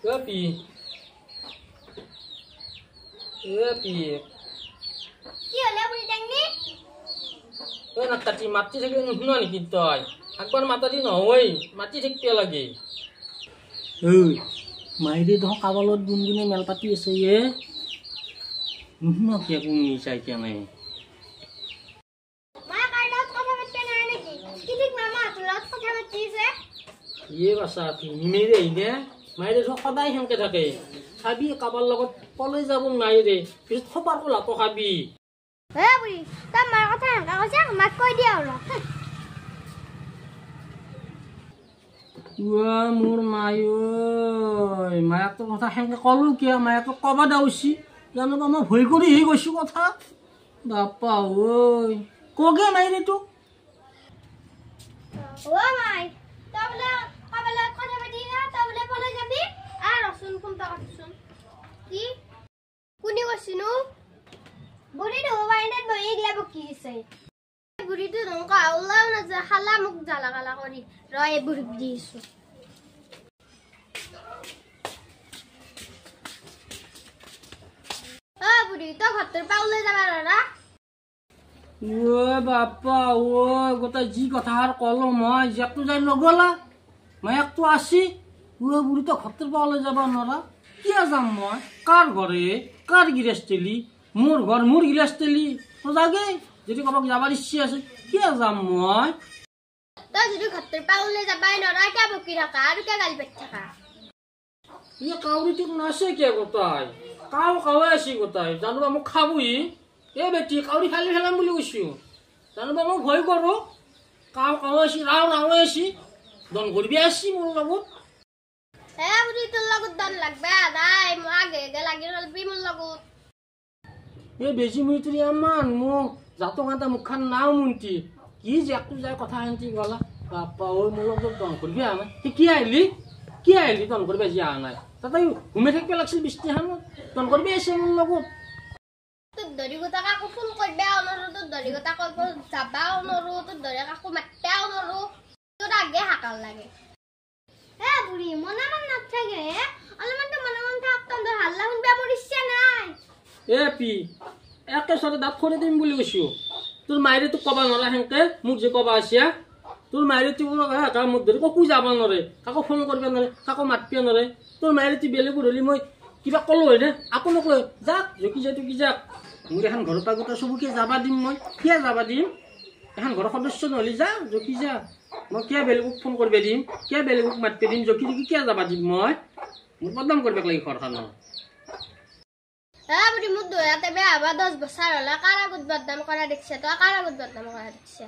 Api. Api. কি হলে বুড়ি ডাংনি ও না কাটি মাটি থাকলে নুশুনা নেকি তই একবার মাতা দি নহই মাটি থাকিব লাগে ওই মাইরে ধ কাবালত গুনগুনে মেল পাতি আছে এ নুশুনা কি কোন নিচাই কেনে মা কাইলত কথা বলতে না নাকি কি ঠিক মামা তুলত কথা বলতিছে ইয়ে বাসা আপি নিমেৰে ইনে মাইৰে ধ সদায় হেনকে থাকে খাবি কাবাৰ লগত পলাই যাব নাই ৰে পিছত খপাৰ কলা তো খাবি হে বুড়ি তা মার কথা হাঙ্কা কইছে মাক কই দিয়া হলো ওয়া মোর মাই ওই মায়া তো কথা হেনকে কলো কিয়া মায়া তো কবা দাউছি জানো তো মই ভয় কৰি হে গৈছো কথা বাপা ওই কগে মাইরে তো ও মাই তাবলে কাবলে কথা বলি না তাবলে বলে যাবি আর রসুন কোনটা কাটছুন কি কোনি কইছিনু বুড়ি তো বাইনে বই গলা বকি আছে বুড়ি তো নকা আল্লাহ না যে খালা মুখ জ্বালা গালা করি রয় বুড়ি দিছো আ বুড়ি তো ঘরতে পাউলে যাবা না ও বাপা ও গোটা জি কথা আর কলো মই যাকতো যাই লগলা মায়াক তো আসি ও বুড়ি তো খত্তর পাওয়ালে যাবা নরা কি যাম মই কার ঘরে কার গিরেস্তেলি মোর ঘর মোর গিরেস্তেলি তো যাগে যদি কবাক যাবার ইচ্ছে আছে কি যাম মই তো যদি ঘরতে পাউলে যাবাই না কে বকি রাখা আর কে গাল পেট থাকা ইয়ে কাউরি ঠিক নাছে কে গোটাই কাও কাও আসি গোটাই জানো মোক খাবই এ বেটি কাউরি খালি ফেলাম বুলি কৈছো জানো মোক ভয় কৰো কাও কাও আসি রাও রাও আসি দন করবি আসি মোর লগত হে বুড়ি তোর লগত দন লাগবে আদাই মো আগে গে লাগি রলবি মোর লগত এ বেজি মুইতরি আমান মো জাতো কাঁটা মুখখান নাও মুন্তি কি যে একটু যায় কথা হান্তি গলা বাপা ওই মোর লগত দন করবি আনা কি আইলি দন করবি আজি আনাই তাতে ঘুমে থাকবে লাগছিল বৃষ্টি হান দন করবি আসি মোর লগত তোর দড়ি গোটা কাকু ফোন করবে অনরু তোর দড়ি গোটা কইব যাবা অনরু তোর দড়ি কাকু মারতে অনরু তোর আগে হাকাল লাগে হে বুড়ি মনে মন না থাকে অলমান তো মনে মন থাকতাম তোর হাল্লা শুনবে মোর ইচ্ছা নাই এ পি একে সাথে দাঁত করে দিম বুলি কৈছো তোর মায়েরে তো কবা নরা হেনকে মোক যে কবা আসিয়া তোর মায়েরে তুই কাকা মোক ধরি ককু যাবা নরে কাকো ফোন করবে নরে কাকো মাতপিয়া নরে তোর মায়েরে তুই বেলেগু ধরলি মই কিবা কলো হয় দে আপোনাক লৈ যাক জকি যায় তুই যাক মোৰ এখন ঘৰৰ পৰা গোটা চবকে যাবা দিম মই কিয় যাবা দিম এখন ঘৰৰ সদস্য নহলি যা জকি যা মই কিয় বেলেগক ফোন করবে দিম কিয় বেলেগক মাতপে দিম জকি জকি কিয় যাবা দিম মই মোৰ বদনাম কৰবে লাগি ঘৰখনৰ হ্যাঁ বুড়ি মুদ দয়াতে বে আবাৰ 10 বছৰ হলা কাৰাগুদ বদনাম কৰা দেখছে তো কাৰাগুদ বদনাম কৰা দেখছে